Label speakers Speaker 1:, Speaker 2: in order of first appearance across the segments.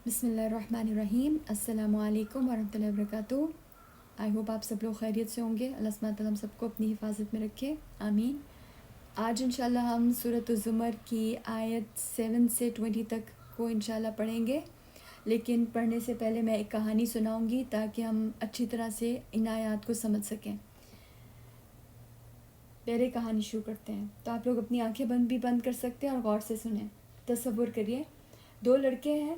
Speaker 1: بسم اللہ الرحمن الرحیم. السلام علیکم ورحمۃ اللہ وبرکاتہ. آئی ہوپ آپ سب لوگ خیریت سے ہوں گے. اللہ سبحانہ تعالیٰ ہم سب کو اپنی حفاظت میں رکھے, آمین. آج انشاءاللہ ہم سورۃ الزمر کی آیت 7 سے 20 تک کو انشاءاللہ پڑھیں گے, لیکن پڑھنے سے پہلے میں ایک کہانی سناؤں گی تاکہ ہم اچھی طرح سے ان آیات کو سمجھ سکیں. پہلے کہانی شروع کرتے ہیں, تو آپ لوگ اپنی آنکھیں بند کر سکتے ہیں اور غور سے سنیں. تصور کریے 2 لڑکے ہیں,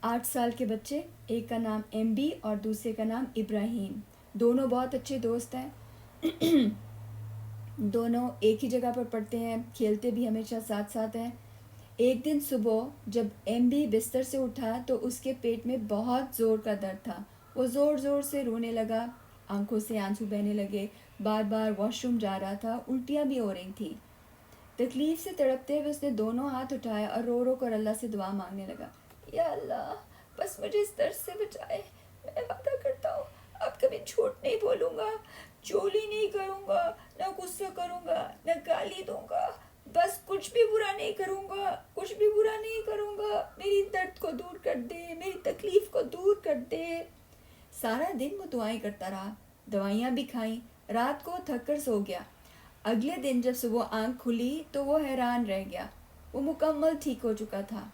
Speaker 1: 8 سال کے بچے. ایک کا نام ایم بی اور دوسرے کا نام ابراہیم. دونوں بہت اچھے دوست ہیں. دونوں ایک ہی جگہ پر پڑھتے ہیں, کھیلتے بھی ہمیشہ ساتھ ساتھ ہیں. ایک دن صبح جب ایم بی بستر سے اٹھا تو اس کے پیٹ میں بہت زور کا درد تھا. وہ زور زور سے رونے لگا, آنکھوں سے آنسو بہنے لگے, بار بار واش روم جا رہا تھا, الٹیاں بھی ہو رہی تھیں. تکلیف سے تڑپتے ہوئے اس نے دونوں ہاتھ اٹھائے اور رو رو کر اللہ سے دعا مانگنے لگا. یا اللہ, بس مجھے اس درد سے بچائے. میں وعدہ کرتا ہوں اب کبھی جھوٹ نہیں بولوں گا, چولی نہیں کروں گا, نہ غصہ کروں گا, نہ گالی دوں گا. بس کچھ بھی برا نہیں کروں گا, کچھ بھی برا نہیں کروں گا. میری درد کو دور کر دے, میری تکلیف کو دور کر دے. سارا دن وہ دعائیں کرتا رہا, دوائیاں بھی کھائیں. رات کو تھک کر سو گیا. اگلے دن جب صبح آنکھ کھلی تو وہ حیران رہ گیا. وہ مکمل ٹھیک ہو چکا تھا.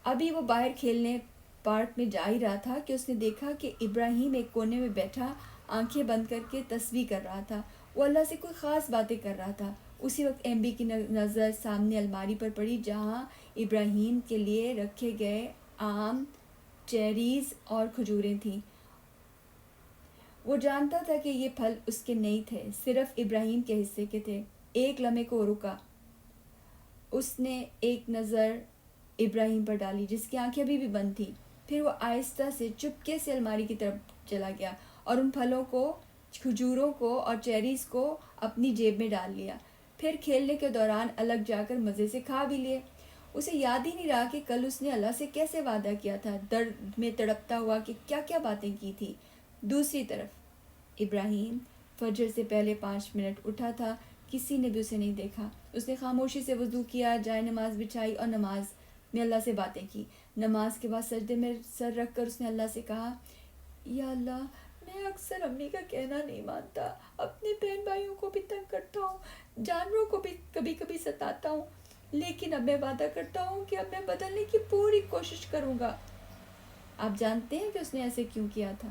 Speaker 1: ابھی وہ باہر کھیلنے پارک میں جا ہی رہا تھا کہ اس نے دیکھا کہ ابراہیم ایک کونے میں بیٹھا آنکھیں بند کر کے تسبیح کر رہا تھا. وہ اللہ سے کوئی خاص باتیں کر رہا تھا. اسی وقت ایم بی کی نظر سامنے الماری پر پڑی جہاں ابراہیم کے لیے رکھے گئے آم, چیریز اور کھجوریں تھیں. وہ جانتا تھا کہ یہ پھل اس کے نہیں تھے, صرف ابراہیم کے حصے کے تھے. ایک لمحے کو رکا. اس نے ایک نظر ابراہیم پر ڈالی جس کی آنکھیں ابھی بھی بند تھیں. پھر وہ آہستہ سے چپکے سے الماری کی طرف چلا گیا اور ان پھلوں کو, کھجوروں کو اور چیریز کو اپنی جیب میں ڈال لیا. پھر کھیلنے کے دوران الگ جا کر مزے سے کھا بھی لیے. اسے یاد ہی نہیں رہا کہ کل اس نے اللہ سے کیسے وعدہ کیا تھا, درد میں تڑپتا ہوا کہ کیا کیا باتیں کی تھی. دوسری طرف ابراہیم فجر سے پہلے 5 منٹ اٹھا تھا. کسی نے بھی اسے نہیں دیکھا. اس نے خاموشی سے وضو کیا, جائے نماز بچھائی اور نماز میں اللہ سے باتیں کی. نماز کے بعد سجدے میں سر رکھ کر اس نے اللہ سے کہا, یا اللہ, میں اکثر امی کا کہنا نہیں مانتا, اپنے بہن بھائیوں کو بھی تنگ کرتا ہوں, جانوروں کو بھی کبھی کبھی ستاتا ہوں, لیکن اب میں وعدہ کرتا ہوں کہ اب میں بدلنے کی پوری کوشش کروں گا. آپ جانتے ہیں کہ اس نے ایسے کیوں کیا تھا؟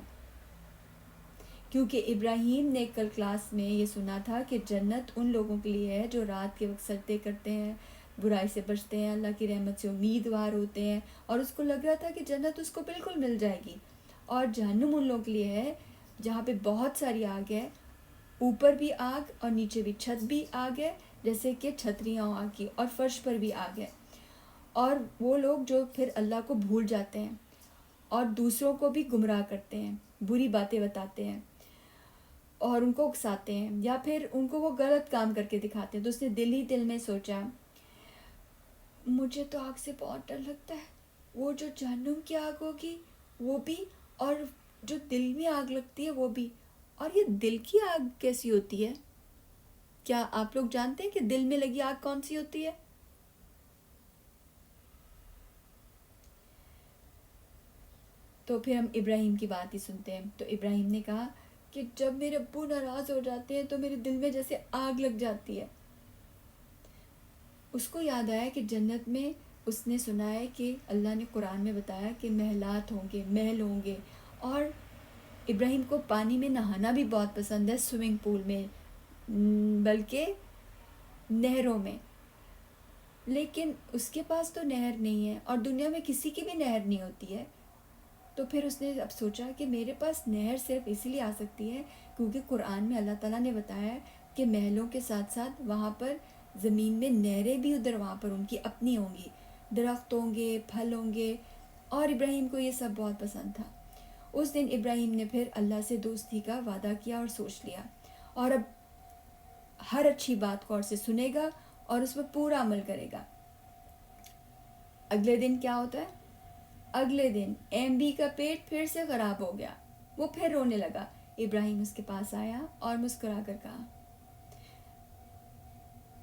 Speaker 1: کیونکہ ابراہیم نے کل کلاس میں یہ سنا تھا کہ جنت ان لوگوں کے لیے ہے جو رات کے وقت سجدے کرتے ہیں, برائی سے بچتے ہیں, اللہ کی رحمت سے امیدوار ہوتے ہیں, اور اس کو لگ رہا تھا کہ جنت اس کو بالکل مل جائے گی. اور جہنم ان لوگوں کے لیے ہے جہاں پہ بہت ساری آگ ہے, اوپر بھی آگ اور نیچے بھی, چھت بھی آگ ہے جیسے کہ چھتریاں آگ کی, اور فرش پر بھی آگ ہے. اور وہ لوگ جو پھر اللہ کو بھول جاتے ہیں اور دوسروں کو بھی گمراہ کرتے ہیں, بری باتیں بتاتے ہیں اور ان کو اکساتے ہیں, یا پھر ان کو وہ غلط کام کر کے دکھاتے ہیں. تو اس نے دل ہی دل میں سوچا, مجھے تو آگ سے بہت ڈر لگتا ہے, وہ جو جہنم کی آگ ہوگی وہ بھی, اور جو دل میں آگ لگتی ہے وہ بھی. اور یہ دل کی آگ کیسی ہوتی ہے؟ کیا آپ لوگ جانتے ہیں کہ دل میں لگی آگ کون سی ہوتی ہے؟ تو پھر ہم ابراہیم کی بات ہی سنتے ہیں. تو ابراہیم نے کہا کہ جب میرے ابو ناراض ہو جاتے ہیں تو میرے دل میں جیسے آگ لگ جاتی ہے. اس کو یاد آیا کہ جنت میں اس نے سنا ہے کہ اللہ نے قرآن میں بتایا کہ محلات ہوں گے, محل ہوں گے, اور ابراہیم کو پانی میں نہانا بھی بہت پسند ہے, سوئمنگ پول میں, بلکہ نہروں میں. لیکن اس کے پاس تو نہر نہیں ہے, اور دنیا میں کسی کی بھی نہر نہیں ہوتی ہے. تو پھر اس نے اب سوچا کہ میرے پاس نہر صرف اس لیے آ سکتی ہے کیونکہ قرآن میں اللہ تعالیٰ نے بتایا ہے کہ محلوں کے ساتھ ساتھ وہاں پر زمین میں نہریں بھی ادھر وہاں پر ان کی اپنی ہوں گی, درخت ہوں گے, پھل ہوں گے. اور ابراہیم کو یہ سب بہت پسند تھا. اس دن ابراہیم نے پھر اللہ سے دوستی کا وعدہ کیا اور سوچ لیا, اور اب ہر اچھی بات غور سے سنے گا اور اس پر پورا عمل کرے گا. اگلے دن کیا ہوتا ہے؟ اگلے دن ایم بی کا پیٹ پھر سے خراب ہو گیا. وہ پھر رونے لگا. ابراہیم اس کے پاس آیا اور مسکرا کر کہا,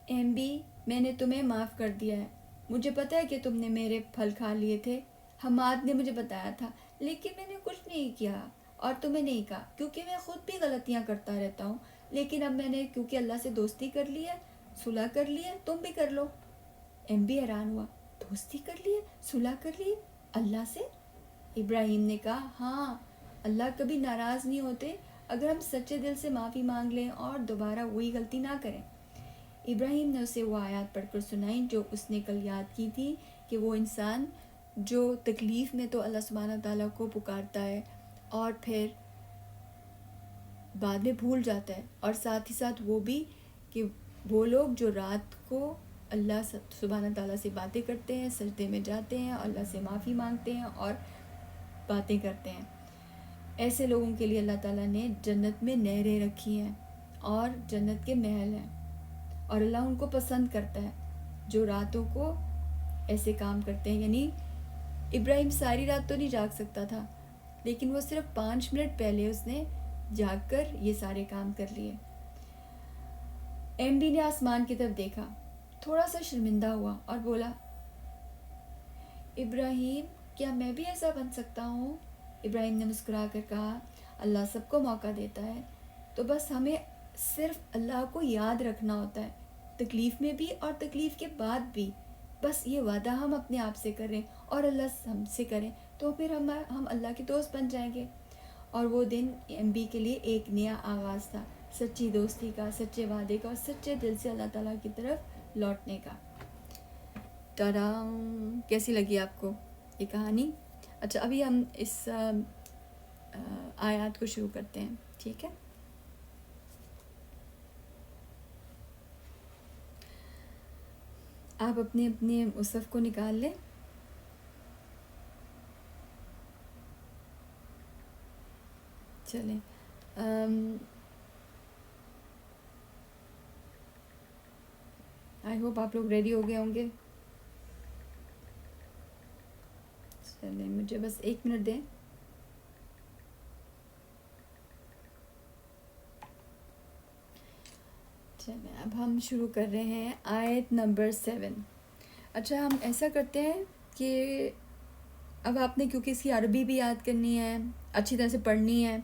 Speaker 1: ایم بی, میں نے تمہیں معاف کر دیا ہے, مجھے پتہ ہے کہ تم نے میرے پھل کھا لیے تھے، حماد نے مجھے بتایا تھا، لیکن میں نے کچھ نہیں کیا اور تمہیں نہیں کہا، کیونکہ میں خود بھی غلطیاں کرتا رہتا ہوں، لیکن اب میں نے کیونکہ اللہ سے دوستی کر لی ہے، صلح کر لی ہے، تم بھی کر لو۔ ایم بھی حیران ہوا، دوستی کر لی ہے، صلح کر لی ہے اللہ سے؟ ابراہیم نے کہا ہاں، اللہ کبھی ناراض نہیں ہوتے اگر ہم سچے دل سے معافی مانگ لیں اور دوبارہ وہی غلطی نہ کریں۔ ابراہیم نے اسے وہ آیات پڑھ کر سنائی جو اس نے کل یاد کی تھی، کہ وہ انسان جو تکلیف میں تو اللہ سبحانہ تعالیٰ کو پکارتا ہے اور پھر بعد میں بھول جاتا ہے، اور ساتھ ہی ساتھ وہ بھی کہ وہ لوگ جو رات کو اللہ سبحانہ تعالیٰ سے باتیں کرتے ہیں، سجدے میں جاتے ہیں، اللہ سے معافی مانگتے ہیں اور باتیں کرتے ہیں، ایسے لوگوں کے لیے اللہ تعالیٰ نے جنت میں نہریں رکھی ہیں اور جنت کے محل ہیں، اور اللہ ان کو پسند کرتا ہے جو راتوں کو ایسے کام کرتے ہیں۔ یعنی ابراہیم ساری رات تو نہیں جاگ سکتا تھا، لیکن وہ صرف 5 منٹ پہلے اس نے جاگ کر یہ سارے کام کر لیے۔ ایم ڈی نے آسمان کی طرف دیکھا، تھوڑا سا شرمندہ ہوا اور بولا، ابراہیم کیا میں بھی ایسا بن سکتا ہوں؟ ابراہیم نے مسکرا کر کہا، اللہ سب کو موقع دیتا ہے، تو بس ہمیں صرف اللہ کو یاد رکھنا ہوتا ہے، تکلیف میں بھی اور تکلیف کے بعد بھی۔ بس یہ وعدہ ہم اپنے آپ سے کریں اور اللہ ہم سے کریں، تو پھر ہم اللہ کے دوست بن جائیں گے۔ اور وہ دن ایم بی کے لیے ایک نیا آغاز تھا، سچی دوستی کا، سچے وعدے کا اور سچے دل سے اللہ تعالیٰ کی طرف لوٹنے کا۔ ٹاڈا! کیسی لگی آپ کو یہ کہانی؟ اچھا، ابھی ہم اس آیات کو شروع کرتے ہیں، ٹھیک ہے؟ آپ اپنے اپنے مصحف کو نکال لیں۔ چلیں، آئی ہوپ آپ لوگ ریڈی ہو گئے ہوں گے۔ چلیں، مجھے بس 1 منٹ دیں۔ چلیں، اب ہم شروع کر رہے ہیں آیت نمبر 7۔ اچھا، ہم ایسا کرتے ہیں کہ اب آپ نے کیونکہ اس کی عربی بھی یاد کرنی ہے، اچھی طرح سے پڑھنی ہے،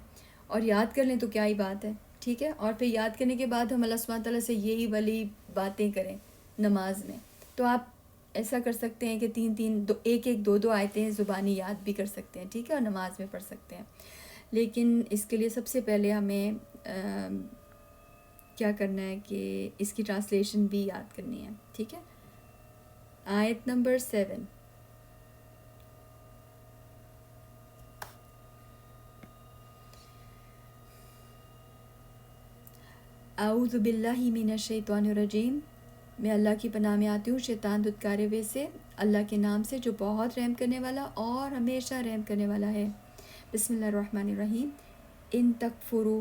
Speaker 1: اور یاد کر لیں تو کیا ہی بات ہے، ٹھیک ہے؟ اور پھر یاد کرنے کے بعد ہم اللہ سبحانہ تعالیٰ سے یہی والی باتیں کریں نماز میں، تو آپ ایسا کر سکتے ہیں کہ 1-1 آیتیں زبانی یاد بھی کر سکتے ہیں، ٹھیک ہے؟ اور نماز میں پڑھ سکتے ہیں، لیکن اس کے لیے سب سے پہلے ہمیں کیا کرنا ہے کہ اس کی ٹرانسلیشن بھی یاد کرنی ہے، ٹھیک ہے؟ آیت نمبر 7۔ اعوذ باللہ من الشیطان الرجیم، میں اللہ کی پناہ میں آتی ہوں شیطان دھتکارے ہوئے سے، اللہ کے نام سے جو بہت رحم کرنے والا اور ہمیشہ رحم کرنے والا ہے۔ بسم اللہ الرحمن الرحیم۔ ان تکفروا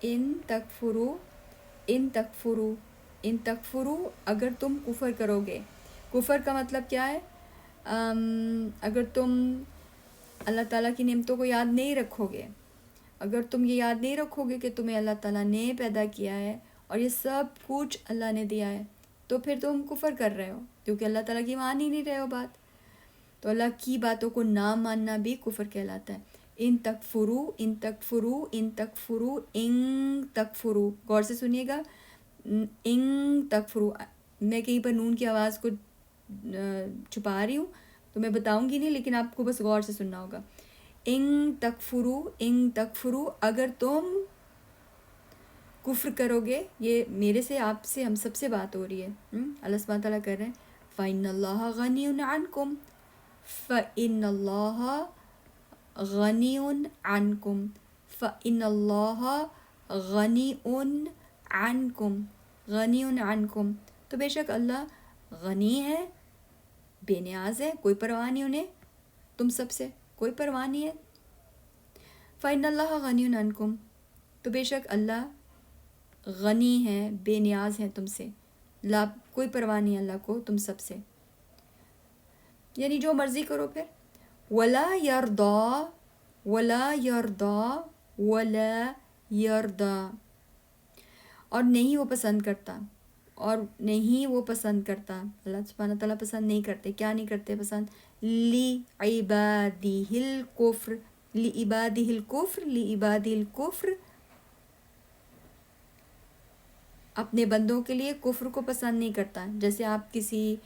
Speaker 1: ان تکفروا ان تکفروا ان تکفروا اگر تم کفر کرو گے۔ کفر کا مطلب کیا ہے؟ اگر تم اللہ تعالیٰ کی نعمتوں کو یاد نہیں رکھو گے، اگر تم یہ یاد نہیں رکھو گے کہ تمہیں اللہ تعالیٰ نے پیدا کیا ہے اور یہ سب کچھ اللہ نے دیا ہے، تو پھر تم کفر کر رہے ہو، کیونکہ اللہ تعالیٰ کی مان ہی نہیں رہے ہو بات۔ تو اللہ کی باتوں کو نہ ماننا بھی کفر کہلاتا ہے۔ ان تکفروا ان تکفروا ان تکفروا ان تکفروا، غور سے سنیے گا، ان تکفروا، میں کہیں پر نون کی آواز کو چھپا رہی ہوں تو میں بتاؤں گی نہیں، لیکن آپ کو بس غور سے سننا ہوگا۔ ان تکفروا اگر تم کفر کرو گے، یہ میرے سے آپ سے ہم سب سے بات ہو رہی ہے، اللہ سبحانہ تعالیٰ کر رہے ہیں فَإِنَّ اللَّهَ غَنِيٌّ عَنْكُمْ فَإِنَّ اللَّهَ غَنِيٌّ عَنْكُمْ فَإِنَّ اللَّهَ غَنِيٌّ عَنْكُمْ غَنِيٌّ عَنْكُمْ، تو بے شک اللہ غنی ہے، بے نیاز ہے، کوئی پرواہ نہیں انہیں تم سب سے، کوئی پرواہ نہیں ہے۔ فَإِنَّ اللَّهَ غَنِيٌّ عَنْكُمْ، تو بے شک اللہ غنی ہے، بے نیاز ہے تم سے، کوئی پرواہ نہیں اللہ کو تم سب سے، یعنی جو مرضی کرو پھر۔ وَلَا يَرْضَى وَلَا يَرْضَى وَلَا يَرْضَى، اور نہیں وہ پسند کرتا، اور نہیں وہ پسند کرتا، اللہ سبحانہ تعالیٰ پسند نہیں کرتے. کیا نہیں کرتے پسند؟ لعبادہ الکفر، لعبادہ الکفر، لعبادہ الکفر، اپنے بندوں کے لیے کفر کو پسند نہیں کرتا. جیسے آپ کسی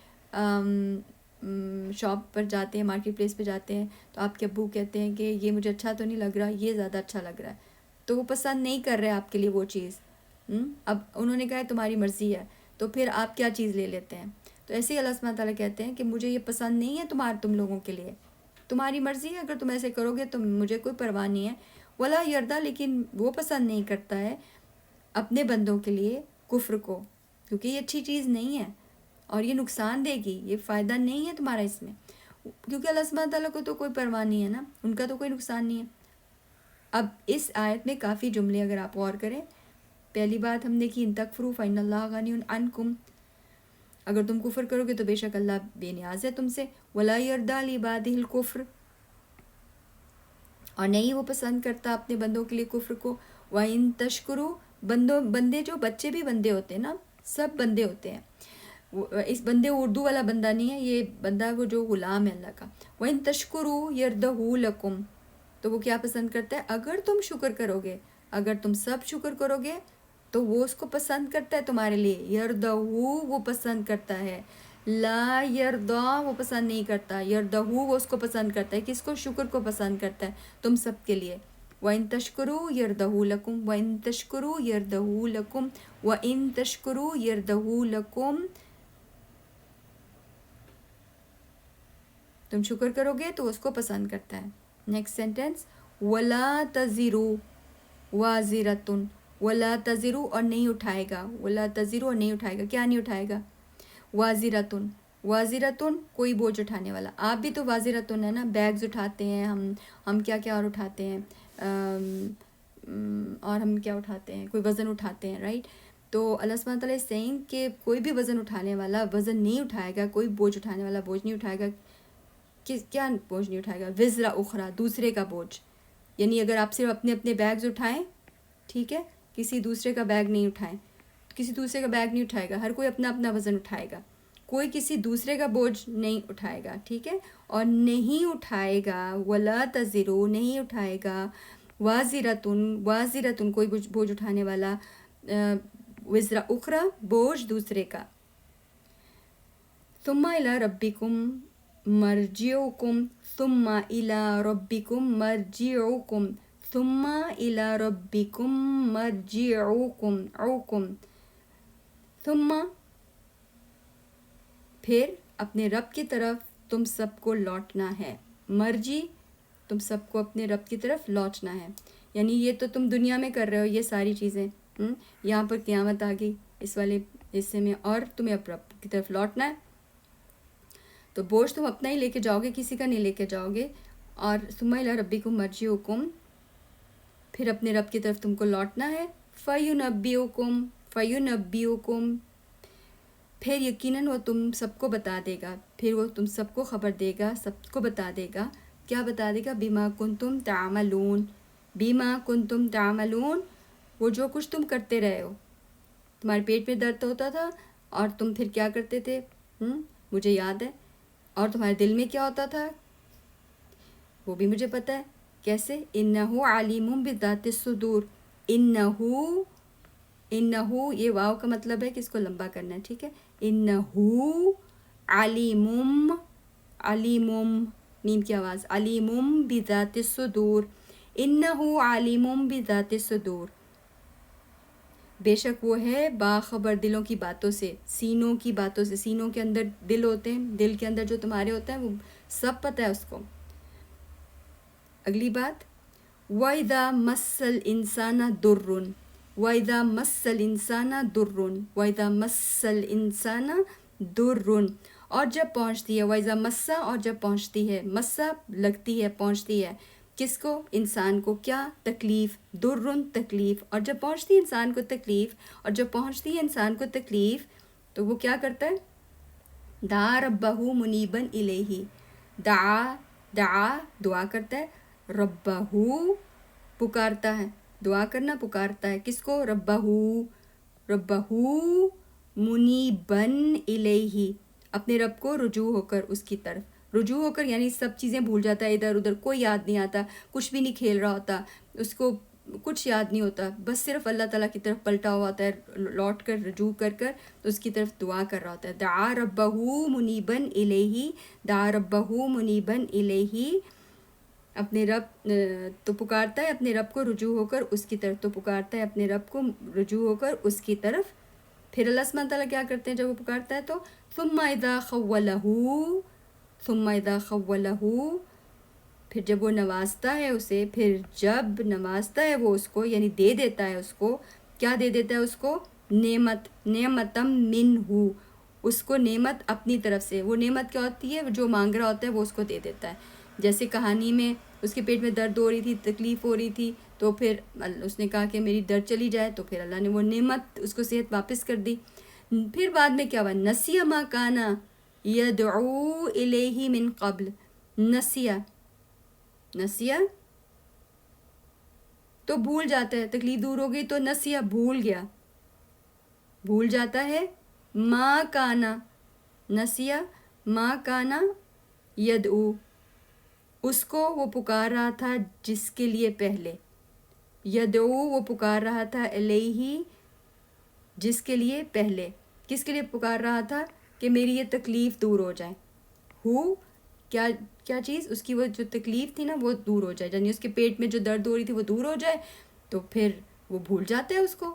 Speaker 1: شاپ پر جاتے ہیں، مارکیٹ پلیس پہ جاتے ہیں، تو آپ کے ابو کہتے ہیں کہ یہ مجھے اچھا تو نہیں لگ رہا، یہ زیادہ اچھا لگ رہا ہے، تو وہ پسند نہیں کر رہے آپ کے لیے وہ چیز. اب انہوں نے کہا ہے تمہاری مرضی ہے، تو پھر آپ کیا چیز لے لیتے ہیں. تو ایسے ہی اللہ سبحانہ تعالیٰ کہتے ہیں کہ مجھے یہ پسند نہیں ہے تم لوگوں کے لیے، تمہاری مرضی ہے، اگر تم ایسے کرو گے تو مجھے کوئی پرواہ نہیں ہے. ولا یردا، لیکن وہ پسند نہیں کرتا ہے اپنے بندوں کے لیے کفر کو، کیونکہ یہ اچھی چیز نہیں ہے اور یہ نقصان دے گی، یہ فائدہ نہیں ہے تمہارا اس میں، کیونکہ اللہ سبحانہ تعالیٰ کو تو کوئی پرواہ نہیں ہے نا، ان کا تو کوئی نقصان نہیں ہے. اب اس آیت میں کافی جملے اگر آپ غور کریں، پہلی بات ہم نے کی ان تکفروا فإن اللہ غنی عنکم، اگر تم کفر کرو گے تو بے شک اللہ بے نیاز ہے تم سے. ولا یرضی لعبادہ الکفر، اور نہیں وہ پسند کرتا اپنے بندوں کے لیے کفر کو. وَإِن تشکروا، بندے جو بچے بھی بندے ہوتے ہیں نا، سب بندے ہوتے ہیں، اس بندے اردو والا بندہ نہیں ہے، یہ بندہ وہ جو غلام ہے اللہ کا. وَإِن تشکروا یرضہ لکم، تو وہ کیا پسند کرتا ہے؟ اگر تم شکر کرو گے، اگر تم سب شکر کرو گے تو وہ اس کو پسند کرتا ہے تمہارے لیے. یرضہ وہ پسند کرتا ہے، لا یرضا وہ پسند نہیں کرتا، یرضہ وہ اس کو پسند کرتا ہے. کس کو؟ شکر کو پسند کرتا ہے تم سب کے لیے. وَإِن تشکروا یرضہ لکم، وَإِن تشکروا یرضہ لکم، وَإِن تشکروا یرضہ لکم، تم شکر کرو گے تو اس کو پسند کرتا ہے. نیکسٹ سینٹنس، وَلَا تَزِرُ وَازِرَةٌ، وَلَا تَزِرُ اور نہیں اٹھائے گا، وَلَا تَزِرُ اور نہیں اٹھائے گا. کیا نہیں اٹھائے گا؟ وَازِرَةٌ، وَازِرَةٌ کوئی بوجھ اٹھانے والا. آپ بھی تو وَازِرَةٌ ہے نا، بیگز اٹھاتے ہیں ہم کیا کیا اور اٹھاتے ہیں، اور ہم کیا اٹھاتے ہیں، کوئی وزن اٹھاتے ہیں، رائٹ. تو اللہ سبحانہ تعالیٰ سینگ کہ کوئی بھی وزن اٹھانے والا وزن نہیں اٹھائے گا، کوئی بوجھ اٹھانے والا بوجھ نہیں اٹھائے گا. کیا بوجھ نہیں اٹھائے گا؟ وزر اخرى، دوسرے کا بوجھ. یعنی اگر آپ صرف اپنے اپنے بیگز اٹھائیں، ٹھیک ہے، کسی دوسرے کا بیگ نہیں اٹھائیں، کسی دوسرے کا بیگ نہیں اٹھائے گا، ہر کوئی اپنا اپنا وزن اٹھائے گا، کوئی کسی دوسرے کا بوجھ نہیں اٹھائے گا، ٹھیک ہے. اور نہیں اٹھائے گا، ولا تزرو نہیں اٹھائے گا، وازرتن، وازرتن کوئی بوجھ اٹھانے والا، وزر اخرى بوجھ دوسرے کا. ثم الى ربکم مرجعکم، ثم الى ربکم مرجعکم، ثم الى ربکم مرجعکم، عوکم، ثم پھر اپنے رب کی طرف تم سب کو لوٹنا ہے. مرجی، تم سب کو اپنے رب کی طرف لوٹنا ہے. یعنی یہ تو تم دنیا میں کر رہے ہو یہ ساری چیزیں، یہاں پر قیامت آ گئی اس والے حصے میں، اور تمہیں اب رب کی طرف لوٹنا ہے. تو بوجھ تم اپنا ہی لے کے جاؤ گے، کسی کا نہیں لے کے جاؤ گے. اور ثم الی ربکم مرجعکم، پھر اپنے رب کی طرف تم کو لوٹنا ہے. فینبئکم، فینبئکم، پھر یقیناً وہ تم سب کو بتا دے گا، پھر وہ تم سب کو خبر دے گا، سب کو بتا دے گا. کیا بتا دے گا؟ بما کنتم تعملون، بما کنتم تعملون، وہ جو کچھ تم کرتے رہے ہو. تمہارے پیٹ میں درد ہوتا تھا اور تم پھر کیا کرتے تھے، مجھے یاد ہے. اور تمہارے دل میں کیا ہوتا تھا وہ بھی مجھے پتہ ہے. کیسے؟ انہو علیم بذات الصدور، انہو، انہو یہ واو کا مطلب ہے کہ اس کو لمبا کرنا ہے، ٹھیک ہے. انہو علیم، علیم، میم کی آواز، علیم بذات الصدور، انہو علیم بذات الصدور، بے شک وہ ہے باخبر دلوں کی باتوں سے، سینوں کی باتوں سے. سینوں کے اندر دل ہوتے ہیں، دل کے اندر جو تمہارے ہوتا ہے وہ سب پتہ ہے اس کو. اگلی بات، وَإِذَا مَسَّ الْإِنسَانَ ضُرٌّ، وَإِذَا مَسَّ الْإِنسَانَ ضُرٌّ، وَإِذَا مَسَّ الْإِنسَانَ ضُرٌّ، اور جب پہنچتی ہے، وَإِذَا مَسَّ اور جب پہنچتی ہے، مَسّ لگتی ہے، پہنچتی ہے، کس کو؟ انسان کو. کیا؟ تکلیف. درن تکلیف. اور جب پہنچتی ہے انسان کو تکلیف، اور جب پہنچتی ہے انسان کو تکلیف تو وہ کیا کرتا ہے؟ دعا ربہ منیبا الیہ، دعا دعا کرتا ہے، ربہ پکارتا ہے، دعا کرنا پکارتا ہے. کس کو؟ ربہ، ربہ منیبن الیہ، اپنے رب کو رجوع ہو کر اس کی طرف، رجوع ہو کر یعنی سب چیزیں بھول جاتا ہے، ادھر ادھر کوئی یاد نہیں آتا، کچھ بھی نہیں کھیل رہا ہوتا، اس کو کچھ یاد نہیں ہوتا، بس صرف اللہ تعالیٰ کی طرف پلٹا ہوا ہوتا ہے، لوٹ کر رجوع کر کر اس کی طرف دعا کر رہا ہوتا ہے. دعا ربہ منیبن الیہ، دعا ربہ منیبن الیہ، اپنے رب تو پکارتا ہے اپنے رب کو رجوع ہو کر اس کی طرف، تو پکارتا ہے اپنے رب کو رجوع ہو کر اس کی طرف. پھر اللہ سبحانہ تعالیٰ کیا کرتے ہیں جب وہ پکارتا ہے تو ثم اذا خولہ، ثم اذا خولہ، پھر جب وہ نوازتا ہے اسے، پھر جب نوازتا ہے وہ اس کو، یعنی دے دیتا ہے اس کو، کیا دے دیتا ہے اس کو؟ نعمت، نعمتم منہ، اس کو نعمت اپنی طرف سے. وہ نعمت کیا ہوتی ہے؟ جو مانگ رہا ہوتا ہے وہ اس کو دے دیتا ہے. جیسے کہانی میں اس کے پیٹ میں درد ہو رہی تھی، تکلیف ہو رہی تھی، تو پھر اس نے کہا کہ میری درد چلی جائے، تو پھر اللہ نے وہ نعمت اس کو صحت واپس کر دی. پھر بعد میں کیا ہوا؟ نسی ما کانا یدعو الیہ من قبل، نسیہ، نسیہ تو بھول جاتا ہے، تکلیف دور ہو گئی تو نسیہ بھول گیا، بھول جاتا ہے. ما کانا، نسیہ ما کانا یدعو، اس کو وہ پکار رہا تھا جس کے لیے پہلے، یدعو وہ پکار رہا تھا الیہ جس کے لیے پہلے، کس کے لیے پکار رہا تھا؟ کہ میری یہ تکلیف دور ہو جائے. کیا کیا چیز؟ اس کی وہ جو تکلیف تھی نا وہ دور ہو جائے، یعنی اس کے پیٹ میں جو درد ہو رہی تھی وہ دور ہو جائے. تو پھر وہ بھول جاتا ہے اس کو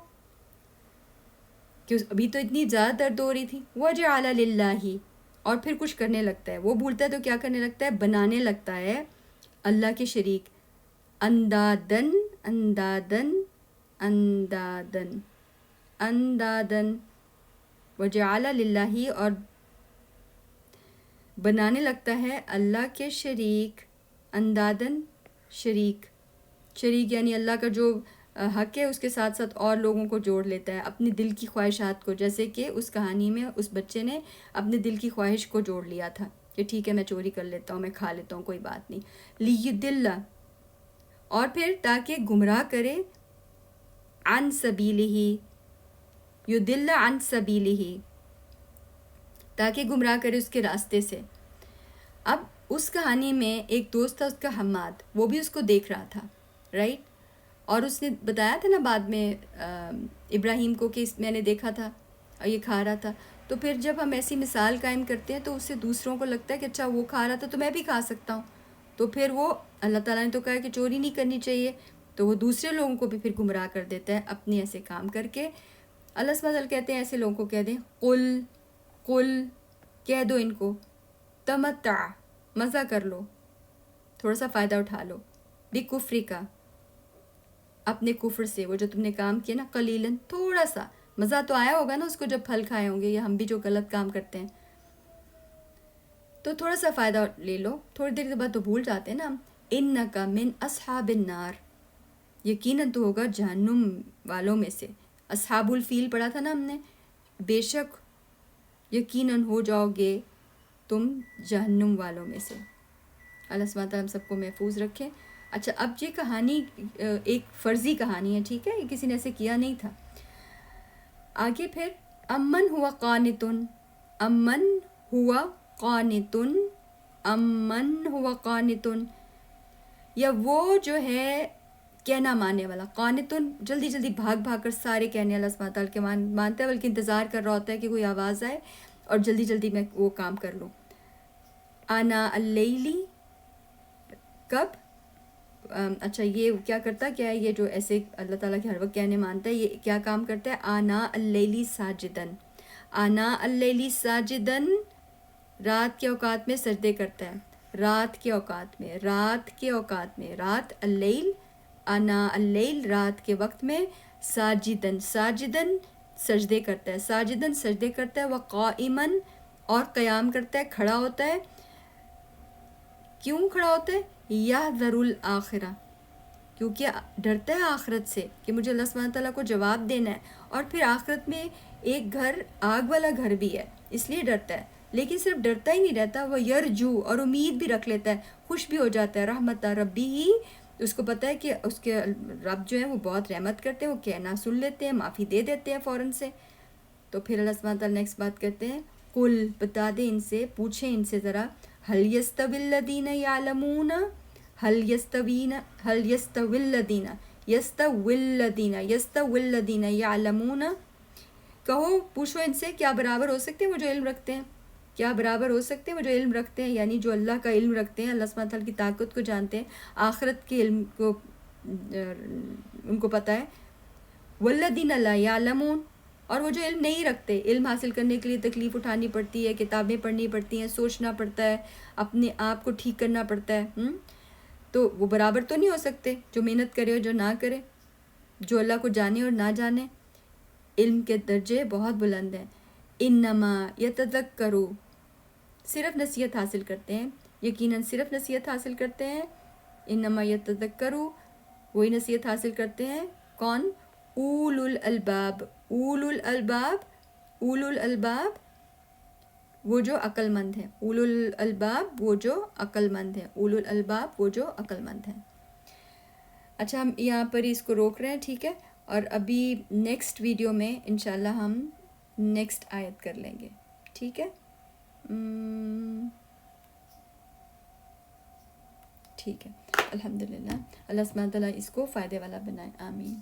Speaker 1: کہ ابھی تو اتنی زیادہ درد ہو رہی تھی. وجعل للہ، اور پھر کچھ کرنے لگتا ہے، وہ بھولتا ہے تو کیا کرنے لگتا ہے؟ بنانے لگتا ہے اللہ کے شریک، اندادن، اندادن، اندادن، اندادن، وجعل للہ، اور بنانے لگتا ہے اللہ کے شریک، اندادن، شریک، شریک یعنی اللہ کا جو حق ہے اس کے ساتھ ساتھ اور لوگوں کو جوڑ لیتا ہے اپنی دل کی خواہشات کو. جیسے کہ اس کہانی میں اس بچے نے اپنے دل کی خواہش کو جوڑ لیا تھا کہ ٹھیک ہے میں چوری کر لیتا ہوں، میں کھا لیتا ہوں، کوئی بات نہیں. لیدل، اور پھر تاکہ گمراہ کرے، عن سبیلہ، یدل عن سبیلہ، تاکہ گمراہ کرے اس کے راستے سے. اب اس کہانی میں ایک دوست تھا اس کا حماد، وہ بھی اس کو دیکھ رہا تھا، رائٹ، اور اس نے بتایا تھا نا بعد میں ابراہیم کو کہ میں نے دیکھا تھا اور یہ کھا رہا تھا. تو پھر جب ہم ایسی مثال قائم کرتے ہیں تو اس سے دوسروں کو لگتا ہے کہ اچھا وہ کھا رہا تھا تو میں بھی کھا سکتا ہوں. تو پھر وہ اللہ تعالیٰ نے تو کہا کہ چوری نہیں کرنی چاہیے، تو وہ دوسرے لوگوں کو بھی پھر گمراہ کر دیتا ہے اپنے ایسے کام کر کے. اللہ سبحانہ وتعالیٰ کہتے ہیں ایسے لوگوں کو کہہ دیں قل، قل کہہ دو ان کو، تمتع، مزہ کر لو، تھوڑا سا فائدہ اٹھا لو، بکفری کا، اپنے کفر سے، وہ جو تم نے کام کیا نا، قلیلاً، تھوڑا سا مزہ تو آیا ہوگا نا اس کو جب پھل کھائے ہوں گے، یا ہم بھی جو غلط کام کرتے ہیں تو تھوڑا سا فائدہ لے لو، تھوڑی دیر کے بعد تو بھول جاتے ہیں نا ہم. انک من اصحاب النار، یقیناً تو ہوگا جہنم والوں میں سے. اصحاب الفیل پڑھا تھا نا ہم نے، بے شک یقیناً ہو جاؤ گے تم جہنم والوں میں سے. اللہ سبحانہ تعالیٰ ہم سب کو محفوظ رکھے. اچھا اب یہ کہانی ایک فرضی کہانی ہے، ٹھیک ہے، یہ کسی نے ایسے کیا نہیں تھا. آگے پھر امن ہوا قانتن، امن ہوا قانتن، امن ہوا قانتن، یا وہ جو ہے کہنا ماننے والا. قانتن جلدی جلدی بھاگ بھاگ کر سارے کہنے اللہ سبحانہ تعالیٰ کے مانتا ہے، بلکہ انتظار کر رہا ہوتا ہے کہ کوئی آواز آئے اور جلدی جلدی میں وہ کام کر لوں. آنا اللیلی، کب؟ اچھا یہ کیا کرتا کیا ہے؟ یہ جو ایسے اللہ تعالیٰ کے ہر وقت کہنے مانتا ہے، یہ کیا کام کرتا ہے؟ آنا اللیلی ساجدن، آنا اللیلی ساجدن، رات کے اوقات میں سجدے کرتا ہے، رات کے اوقات میں، رات کے اوقات میں، رات اللیل، آنا اللیل، رات کے وقت میں، ساجدن، ساجدن سجدے کرتا ہے، ساجدن سجدے کرتا ہے، وقائمن اور قیام کرتا ہے، کھڑا ہوتا ہے. کیوں کھڑا ہوتا ہے؟ یحذر الآخرہ، کیونکہ ڈرتا ہے آخرت سے کہ مجھے اللہ سبحانہ تعالیٰ کو جواب دینا ہے، اور پھر آخرت میں ایک گھر آگ والا گھر بھی ہے، اس لیے ڈرتا ہے. لیکن صرف ڈرتا ہی نہیں رہتا، وہ یرجو، اور امید بھی رکھ لیتا ہے، خوش بھی ہو جاتا ہے. رحمت ربی ہی، اس کو پتہ ہے کہ اس کے رب جو ہے وہ بہت رحمت کرتے ہیں، وہ کہنا سن لیتے ہیں، معافی دے دیتے ہیں فوراً سے. تو پھر اللہ سبحانہ تعالیٰ نیکسٹ بات کرتے ہیں قل بتا دیں ان سے، پوچھیں ان سے ذرا، هل يستوي الذين يعلمون هل يستوي الذين يعلمون، کہو پوچھو ان سے کیا برابر ہو سکتے ہیں وہ جو علم رکھتے ہیں، کیا برابر ہو سکتے ہیں وہ جو علم رکھتے ہیں، یعنی جو اللہ کا علم رکھتے ہیں، اللہ سبحانہ تعالیٰ کی طاقت کو جانتے ہیں، آخرت کے علم کو ان کو پتہ ہے، والذین لا یعلمون، اور وہ جو علم نہیں رکھتے، علم حاصل کرنے کے لیے تکلیف اٹھانی پڑتی ہے، کتابیں پڑھنی پڑتی ہیں، سوچنا پڑتا ہے، اپنے آپ کو ٹھیک کرنا پڑتا ہے، تو وہ برابر تو نہیں ہو سکتے، جو محنت کرے اور جو نہ کرے، جو اللہ کو جانے اور نہ جانے۔ علم کے درجے بہت بلند ہیں۔ انما یتذکروا، صرف نصیحت حاصل کرتے ہیں، یقیناً صرف نصیحت حاصل کرتے ہیں، انما یتذکروا، وہی نصیحت حاصل کرتے ہیں، کون؟ اولو الالباب، اولو الالباب، اولو الالباب وہ جو عقل مند ہیں، اولو الالباب وہ جو عقل مند ہیں، اولو الالباب وہ جو عقل مند ہیں۔ اچھا ہم یہاں پر اس کو روک رہے ہیں، ٹھیک ہے، اور ابھی نیکسٹ ویڈیو میں انشاءاللہ ہم نیکسٹ آیت کر لیں گے، ٹھیک ہے، ٹھیک ہے، الحمدللہ، اللہ سبحانہ تعالیٰ اس کو فائدے والا بنائے، آمین۔